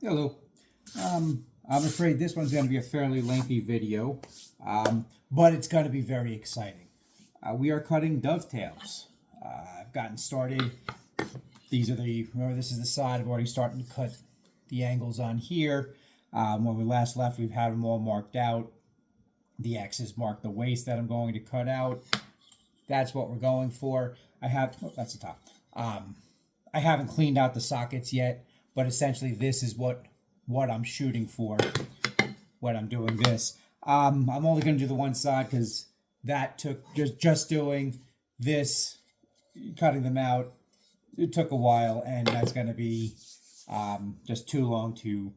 Hello. I'm afraid this one's going to be a fairly lengthy video, but it's going to be very exciting. We are cutting dovetails. I've gotten started. Remember this is the side. I've already started to cut the angles on here. When we last left, we've had them all marked out. The X's mark the waist that I'm going to cut out. That's what we're going for. That's the top. I haven't cleaned out the sockets yet, but essentially this is what I'm shooting for when I'm doing this. I'm only going to do the one side because that took just doing this, cutting them out. It took a while, and that's going to be just too long to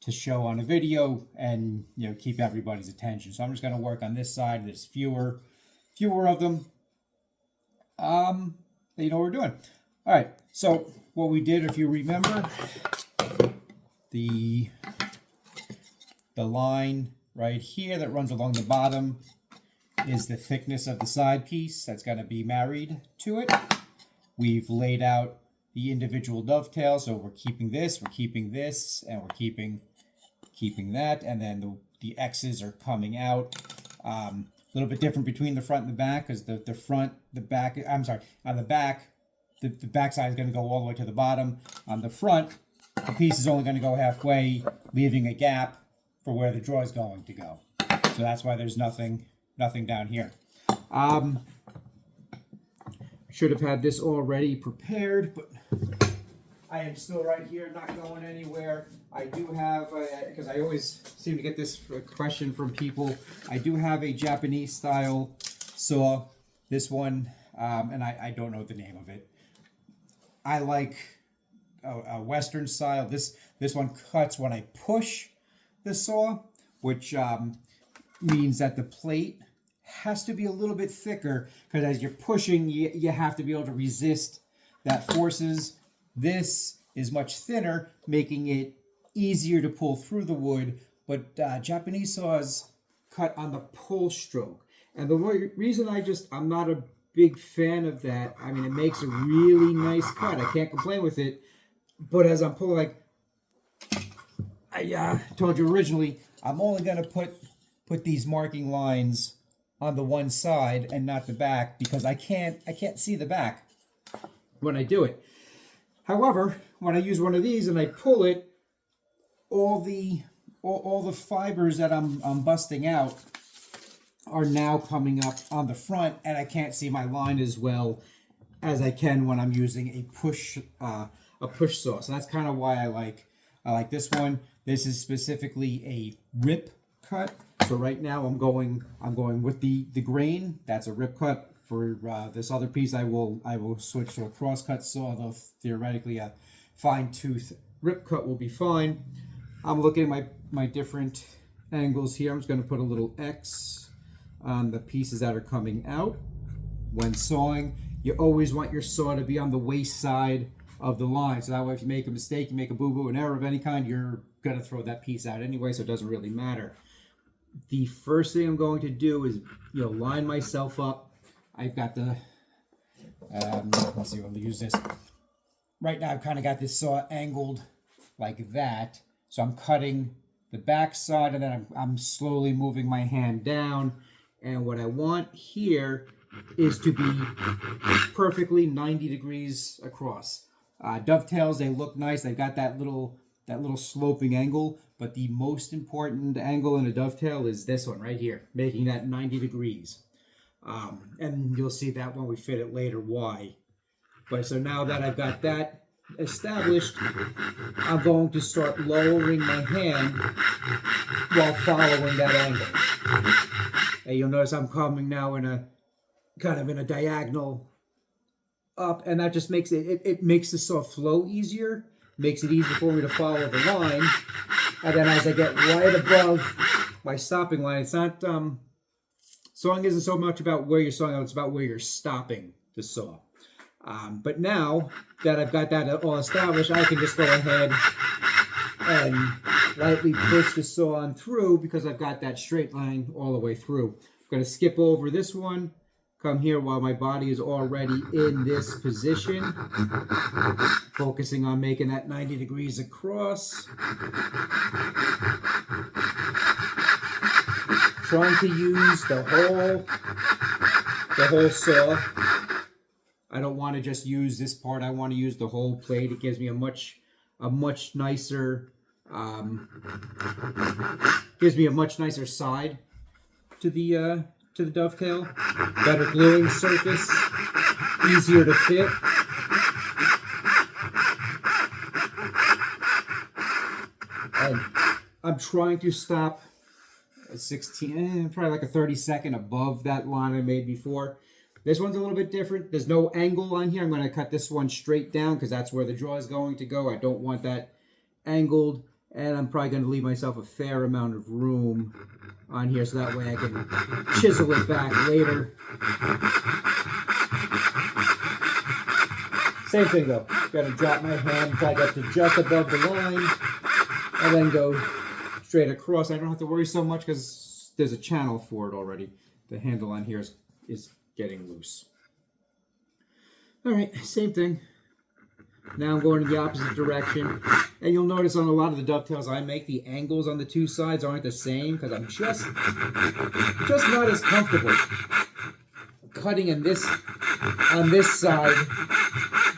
show on a video and keep everybody's attention. So I'm just going to work on this side. There's fewer of them. You know what we're doing. All right. So what we did, if you remember, the line right here that runs along the bottom is the thickness of the side piece that's going to be married to it. We've laid out the individual dovetails, so we're keeping this, and we're keeping that, and then the X's are coming out. A little bit different between the front and the back, because the back side is going to go all the way to the bottom. On the front, the piece is only going to go halfway, leaving a gap for where the draw is going to go. So that's why there's nothing down here. Should have had this already prepared, but I am still right here, not going anywhere. I do have, because I always seem to get this question from people, I do have a Japanese style saw. This one, and I don't know the name of it. I like a Western style. This one cuts when I push the saw, which means that the plate has to be a little bit thicker, because as you're pushing, you have to be able to resist that forces. This is much thinner, making it easier to pull through the wood, but Japanese saws cut on the pull stroke. And the reason I'm not a big fan of that, I mean, it makes a really nice cut. I can't complain with it, but as I'm pulling, like I told you originally, I'm only going to put these marking lines on the one side and not the back, because I can't see the back when I do it. However, when I use one of these and I pull it, all the fibers that I'm busting out are now coming up on the front, and I can't see my line as well as I can when I'm using a push saw. So that's kind of why I like this one. This is specifically a rip cut. So right now I'm going with the grain. That's a rip cut. For this other piece, I will switch to a cross cut saw, though theoretically a fine tooth rip cut will be fine. I'm looking at my different angles here. I'm just going to put a little X on the pieces that are coming out. When sawing, you always want your saw to be on the waist side of the line, so that way if you make a mistake, you make a boo-boo, an error of any kind, you're going to throw that piece out anyway, so it doesn't really matter. The first thing I'm going to do is line myself up. I've got the, let's see, I'm going to use this. Right now I've kind of got this saw angled like that. So I'm cutting the back side, and then I'm slowly moving my hand down. And what I want here is to be perfectly 90 degrees across. Dovetails, they look nice. They've got that little sloping angle, but the most important angle in a dovetail is this one right here, making that 90 degrees. And you'll see that when we fit it later why. But so now that I've got that established, I'm going to start lowering my hand while following that angle. And you'll notice I'm coming now in a kind of in a diagonal up, and that just makes it makes the saw flow easier, makes it easier for me to follow the line. And then as I get right above my stopping line, it's not sawing isn't so much about where you're sawing, it's about where you're stopping the saw. But now that I've got that all established, I can just go ahead and lightly push the saw on through, because I've got that straight line all the way through. I'm going to skip over this one come here while my body is already in this position, focusing on making that 90 degrees across. Trying to use the whole saw. I don't want to just use this part. I want to use the whole plate. It gives me a much nicer side to the dovetail. Better gluing surface, easier to fit. And I'm trying to stop at 16, probably like a 32nd above that line I made before. This one's a little bit different. There's no angle on here. I'm going to cut this one straight down because that's where the draw is going to go. I don't want that angled. And I'm probably going to leave myself a fair amount of room on here so that way I can chisel it back later. Same thing though. Got to drop my hand until I get to just above the line and then go straight across. I don't have to worry so much because there's a channel for it already. The handle on here is getting loose. All right, same thing. Now I'm going in the opposite direction. And you'll notice on a lot of the dovetails I make, the angles on the two sides aren't the same because I'm just not as comfortable cutting on this side,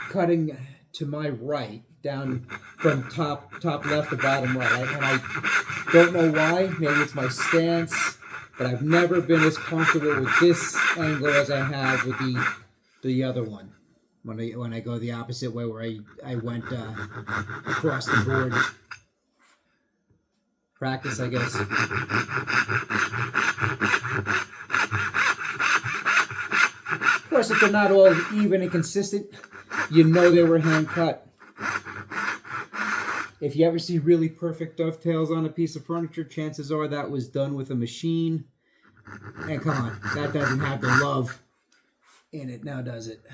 cutting to my right, down from top left to bottom right. And I don't know why. Maybe it's my stance, but I've never been as comfortable with this angle as I have with the other one. When I go the opposite way, where I went across the board. Practice, I guess. Of course, if they're not all even and consistent, you know they were hand cut. If you ever see really perfect dovetails on a piece of furniture, chances are that was done with a machine. And come on, that doesn't have the love in it now, does it?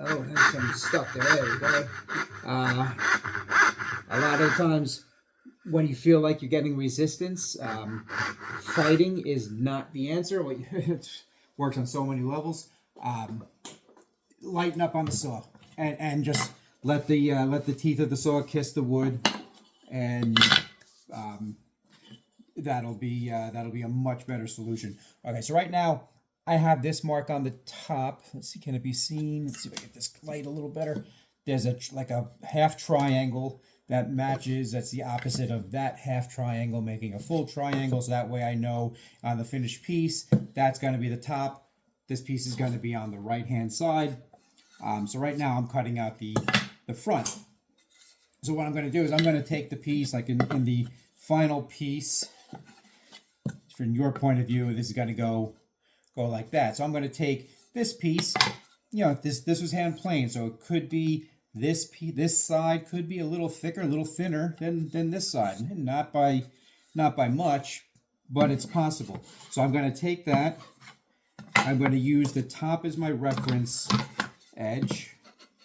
Oh, there's some stuff there. There we go. A lot of times when you feel like you're getting resistance, fighting is not the answer. It works on so many levels. Lighten up on the saw and just let the teeth of the saw kiss the wood, and that'll be a much better solution. Okay, so right now I have this mark on the top. Let's see, can it be seen? Let's see if I get this light a little better. There's like a half triangle that matches. That's the opposite of that half triangle, making a full triangle. So that way I know on the finished piece, that's going to be the top. This piece is going to be on the right-hand side. So right now I'm cutting out the front. So what I'm going to do is I'm going to take the piece, like in the final piece, from your point of view, this is going to go like that. So I'm going to take this piece, you know, this was hand planed, so it could be this side could be a little thicker, a little thinner than this side. Not by much, but it's possible. So I'm going to take that. I'm going to use the top as my reference edge,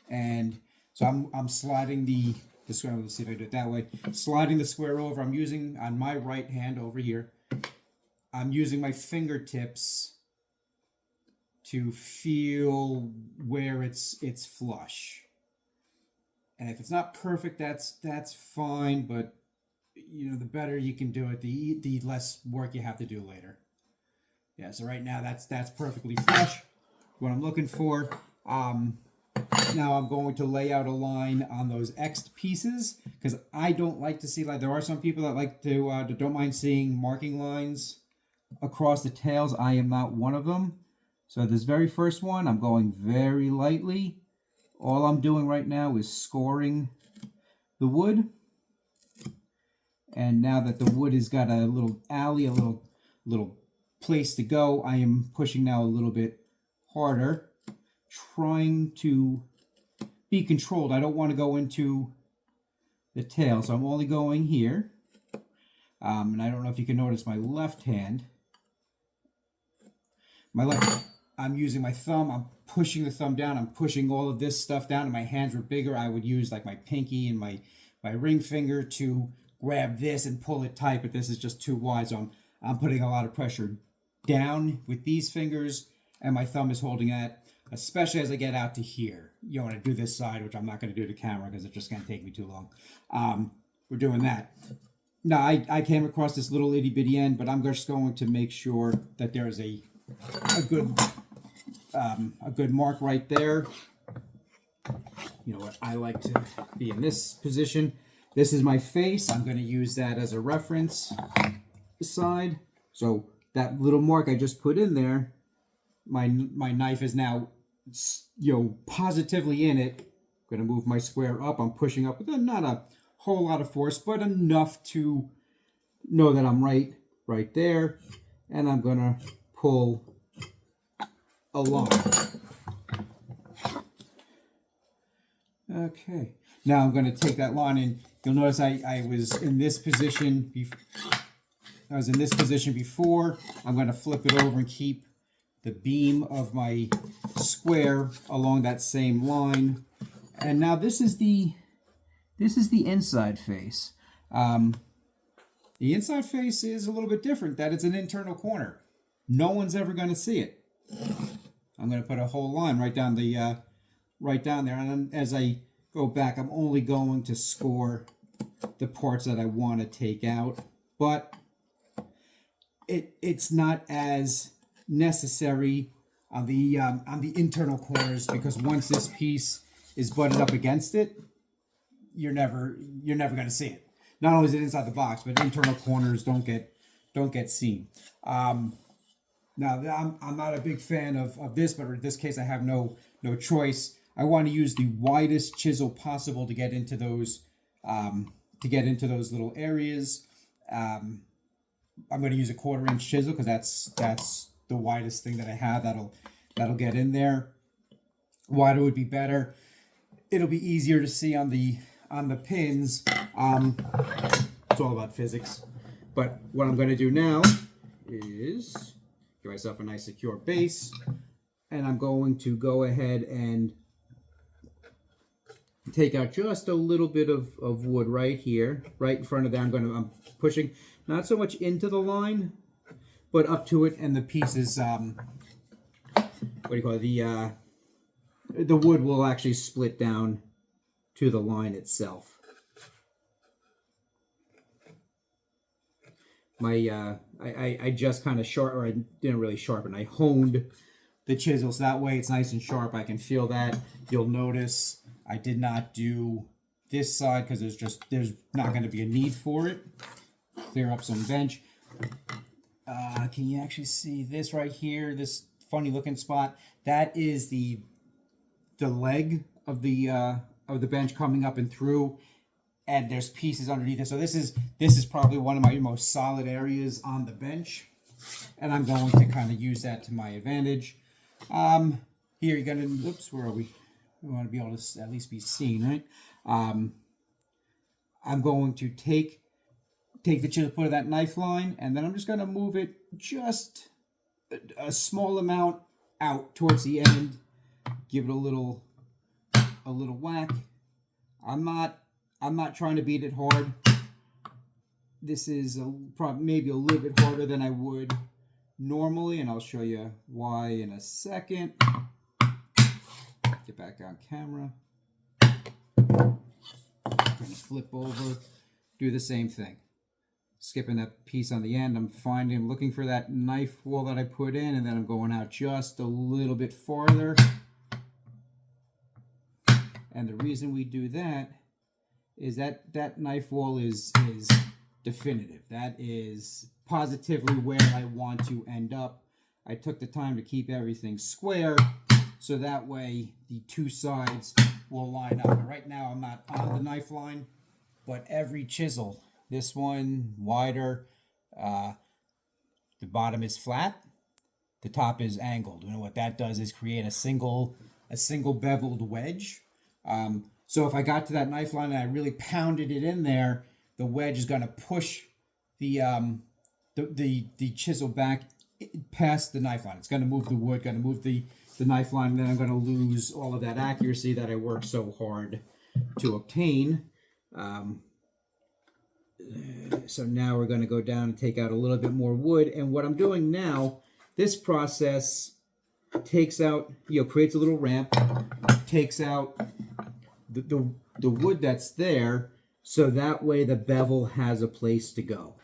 and so I'm sliding the square. Let's see if I do it that way. Sliding the square over. I'm using on my right hand over here. I'm using my fingertips to feel where it's flush. And if it's not perfect, that's fine. But you know, the better you can do it, the less work you have to do later. Yeah. So right now that's perfectly flush. What I'm looking for. Now I'm going to lay out a line on those X'd pieces because I don't like to see, like, there are some people that like to don't mind seeing marking lines across the tails. I am not one of them. So this very first one, I'm going very lightly. All I'm doing right now is scoring the wood. And now that the wood has got a little alley, a little place to go, I am pushing now a little bit harder, trying to be controlled. I don't want to go into the tail, so I'm only going here. And I don't know if you can notice my left hand. I'm using my thumb. I'm pushing the thumb down. I'm pushing all of this stuff down. And my hands were bigger. I would use like my pinky and my ring finger to grab this and pull it tight, but this is just too wide, so I'm putting a lot of pressure down with these fingers, and my thumb is holding that, especially as I get out to here. You want to do this side, which I'm not going to do to camera because it's just going to take me too long. We're doing that. Now, I came across this little itty bitty end, but I'm just going to make sure that there is a good mark right there. You know what, I like to be in this position. This is my face. I'm going to use that as a reference side. So that little mark I just put in there, my knife is now, you know, positively in it. I'm going to move my square up. I'm pushing up with not a whole lot of force, but enough to know that I'm right there. And I'm going to pull along. Okay. Now I'm going to take that line, and you'll notice I was in this position. I was in this position before. I'm going to flip it over and keep the beam of my square along that same line. And now this is the inside face. The inside face is a little bit different. That it's an internal corner. No one's ever going to see it. I'm going to put a whole line right down there, and as I go back, I'm only going to score the parts that I want to take out, but it's not as necessary on the internal corners, because once this piece is butted up against it, you're never going to see it. Not only is it inside the box, but internal corners don't get seen. Now, I'm not a big fan of this, but in this case, I have no choice. I want to use the widest chisel possible to get into those little areas. I'm going to use a 1/4-inch chisel because that's the widest thing that I have. That'll get in there. Wider would be better. It'll be easier to see on the pins. It's all about physics. But what I'm going to do now is give myself a nice secure base, and I'm going to go ahead and take out just a little bit of wood right here, right in front of that. I'm pushing not so much into the line, but up to it, and the piece is what do you call it? The wood will actually split down to the line itself. I just kind of I didn't really sharpen. I honed the chisel so that way it's nice and sharp. I can feel that. You'll notice I did not do this side because there's not going to be a need for it. Clear up some bench. Can you actually see this right here? This funny looking spot. That is the leg of the bench coming up and through, and there's pieces underneath it. So this is probably one of my most solid areas on the bench, and I'm going to kind of use that to my advantage. Here you're gonna, oops, where are we? We want to be able to at least be seen, right? I'm going to take the chisel, put that knife line, and then I'm just going to move it just a small amount out towards the end. Give it a little whack. I'm not trying to beat it hard. This is maybe a little bit harder than I would normally, and I'll show you why in a second. Get back on camera. I'm going to flip over, do the same thing. Skipping that piece on the end, I'm looking for that knife wall that I put in, and then I'm going out just a little bit farther. And the reason we do that is that knife wall is definitive. That is positively where I want to end up. I took the time to keep everything square, so that way the two sides will line up. Right now I'm not on the knife line, but every chisel, this one wider, the bottom is flat, the top is angled. You know what that does is create a single beveled wedge. So if I got to that knife line and I really pounded it in there, the wedge is going to push the chisel back past the knife line. It's going to move the wood, going to move the knife line, and then I'm going to lose all of that accuracy that I worked so hard to obtain. So now we're going to go down and take out a little bit more wood. And what I'm doing now, this process takes out, creates a little ramp, takes out the wood that's there, so that way the bevel has a place to go.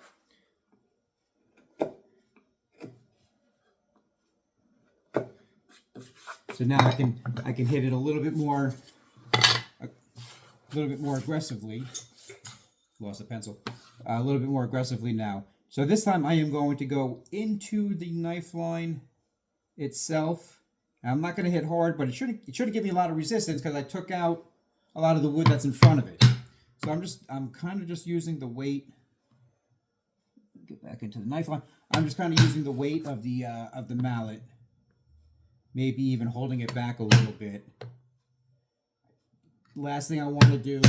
So now I can hit it a little bit more aggressively. Lost a pencil. A little bit more aggressively now. So this time I am going to go into the knife line itself. I'm not going to hit hard, but it should give me a lot of resistance because I took out a lot of the wood that's in front of it. So I'm kind of just using the weight. Get back into the knife line. I'm just kind of using the weight of the mallet. Maybe even holding it back a little bit. Last thing I want to do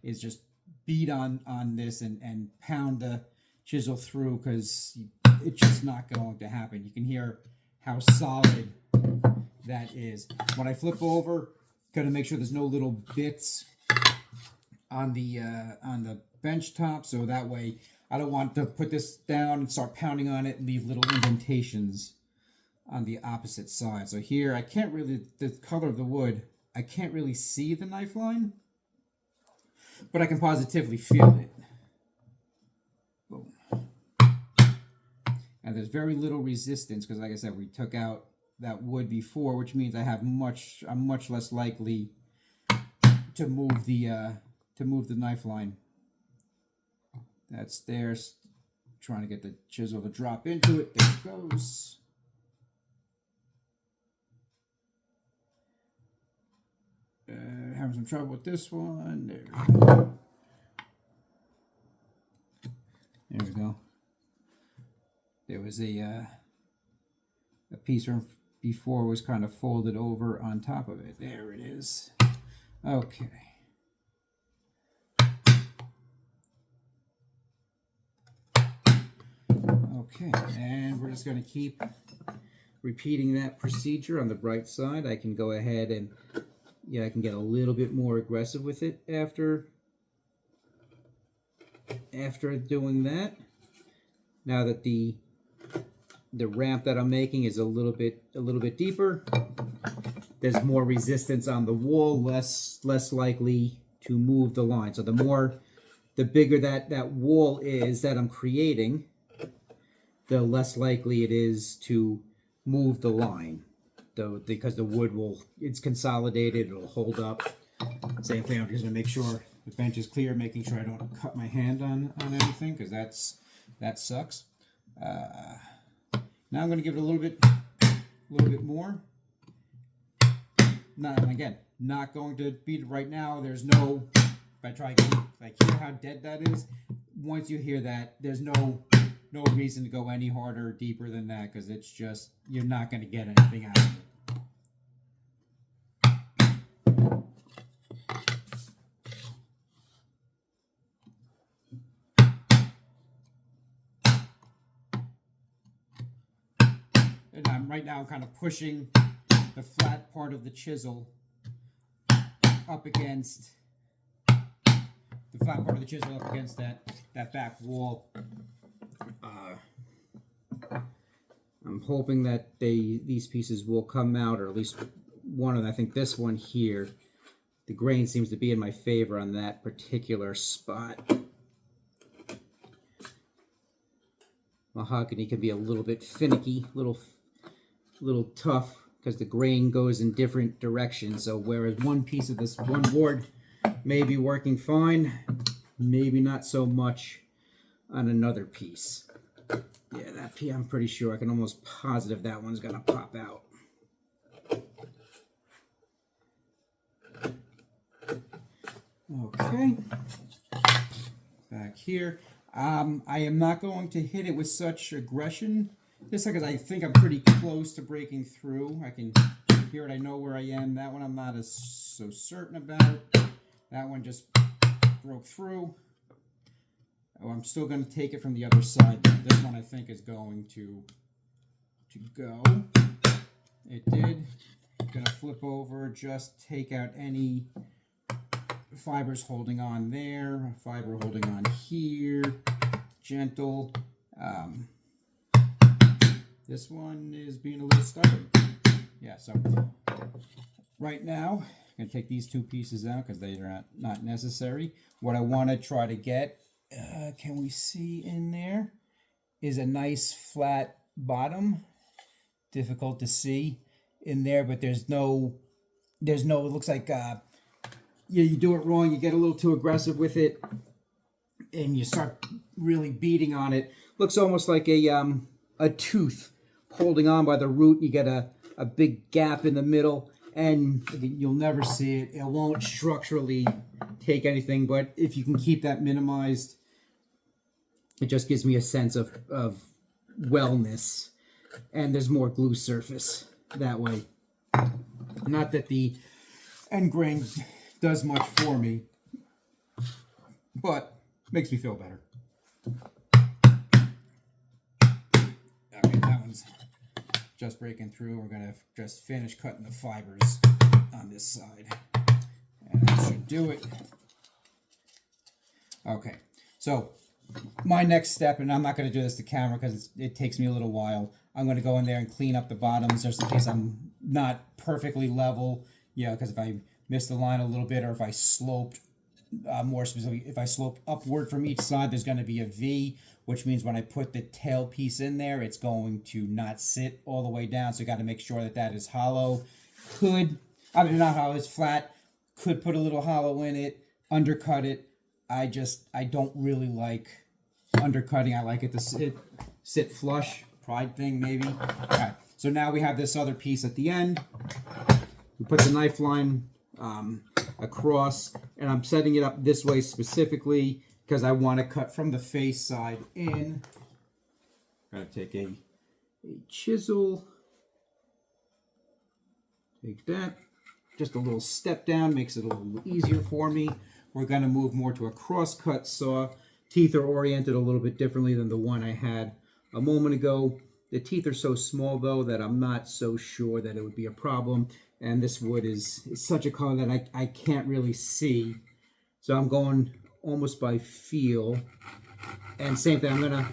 is just beat on this and pound the chisel through, because it's just not going to happen. You can hear how solid that is. When I flip over, gotta make sure there's no little bits on the bench top, so that way I don't want to put this down and start pounding on it and leave little indentations on the opposite side. So here I can't really, the color of the wood, I can't really see the knife line, but I can positively feel it. Boom. And there's very little resistance because, like I said, we took out that wood before, which means I'm much less likely to move the knife line. That's there. Trying to get the chisel to drop into it. There it goes. Having some trouble with this one. There we go. There we go. There was a piece from before was kind of folded over on top of it. There it is. Okay. Okay, and we're just going to keep repeating that procedure on the bright side. I can go ahead and I can get a little bit more aggressive with it after doing that. Now that the ramp that I'm making is a little bit deeper, there's more resistance on the wall, less likely to move the line. So the bigger that wall is that I'm creating, the less likely it is to move the line. Though, because the wood it's consolidated, it'll hold up. Same thing, I'm just gonna make sure the bench is clear, making sure I don't cut my hand on anything, because that sucks. Now I'm gonna give it a little bit more. Not going to beat it right now. There's no, if I try to hear how dead that is, once you hear that, there's no reason to go any harder or deeper than that, because it's just, you're not going to get anything out of it. And right now I'm kind of pushing the flat part of the chisel up against that back wall. I'm hoping that these pieces will come out, or at least one of them. I think this one here, the grain seems to be in my favor on that particular spot. Mahogany can be a little bit finicky, little tough, because the grain goes in different directions. So whereas one piece of this one board may be working fine, maybe not so much on another piece. Yeah, that piece, I'm pretty sure, I can almost positive that one's gonna pop out. Okay, back here. I am not going to hit it with such aggression this time, because I think I'm pretty close to breaking through. I can hear it, I know where I am. That one I'm not so certain about. That one just broke through. Oh, I'm still going to take it from the other side. This one I think is going to go. It did. Going to flip over, just take out any Fibers holding on there, fiber holding on here, gentle. This one is being a little stubborn. Yeah, so right now, I'm going to take these two pieces out because they are not necessary. What I want to try to get, can we see in there, is a nice flat bottom. Difficult to see in there, but there's no, it looks like, you do it wrong, you get a little too aggressive with it, and you start really beating on it. Looks almost like a tooth holding on by the root. You get a big gap in the middle, and you'll never see it. It won't structurally take anything, but if you can keep that minimized, it just gives me a sense of wellness, and there's more glue surface that way. Not that the end grain does much for me, but makes me feel better. Okay, that one's just breaking through. We're gonna just finish cutting the fibers on this side, and that should do it. Okay, so my next step, and I'm not going to do this to camera because it takes me a little while. I'm going to go in there and clean up the bottoms just in case I'm not perfectly level. Yeah, because if I miss the line a little bit, or if I sloped, more specifically, if I slope upward from each side, there's going to be a V, which means when I put the tail piece in there, it's going to not sit all the way down. So you got to make sure that that is hollow. Not hollow, it's flat. Could put a little hollow in it, undercut it. I don't really like undercutting. I like it to sit flush. Pride thing, maybe. All right, so now we have this other piece at the end. We put the knife line across, and I'm setting it up this way specifically because I want to cut from the face side in. I'm going to take a chisel. Take that. Just a little step down, makes it a little easier for me. We're going to move more to a cross-cut saw. Teeth are oriented a little bit differently than the one I had a moment ago. The teeth are so small, though, that I'm not so sure that it would be a problem. And this wood is such a color that I can't really see. So I'm going almost by feel. And same thing, I'm going to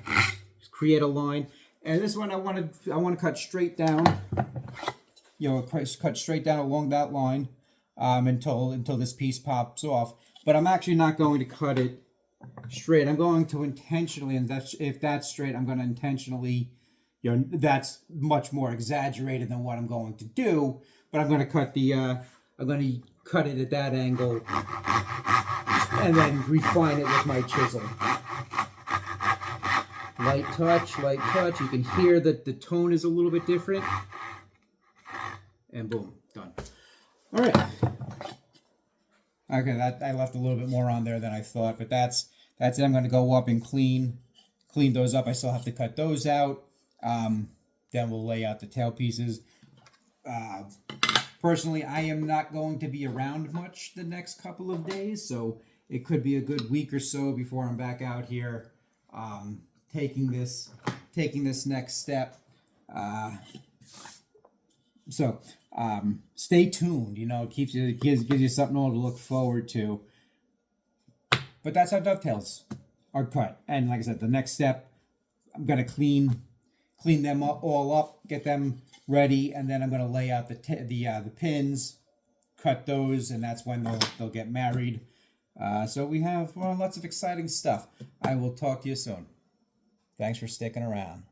create a line. And this one I want to cut straight down. You know, cut straight down along that line until this piece pops off. But I'm actually not going to cut it straight. I'm going to intentionally, and if that's straight, I'm going to intentionally, you know, that's much more exaggerated than what I'm going to do. But I'm going to cut it at that angle, and then refine it with my chisel. Light touch, light touch. You can hear that the tone is a little bit different. And boom, done. All right. Okay, I left a little bit more on there than I thought, but that's it. I'm going to go up and clean those up. I still have to cut those out. Then we'll lay out the tail pieces. Personally, I am not going to be around much the next couple of days, so it could be a good week or so before I'm back out here taking this next step. So stay tuned. You know, it gives you something to look forward to. But that's how dovetails are cut. And like I said, the next step, I'm gonna clean them all up, get them ready, and then I'm gonna lay out the pins, cut those, and that's when they'll get married. So we have lots of exciting stuff. I will talk to you soon. Thanks for sticking around.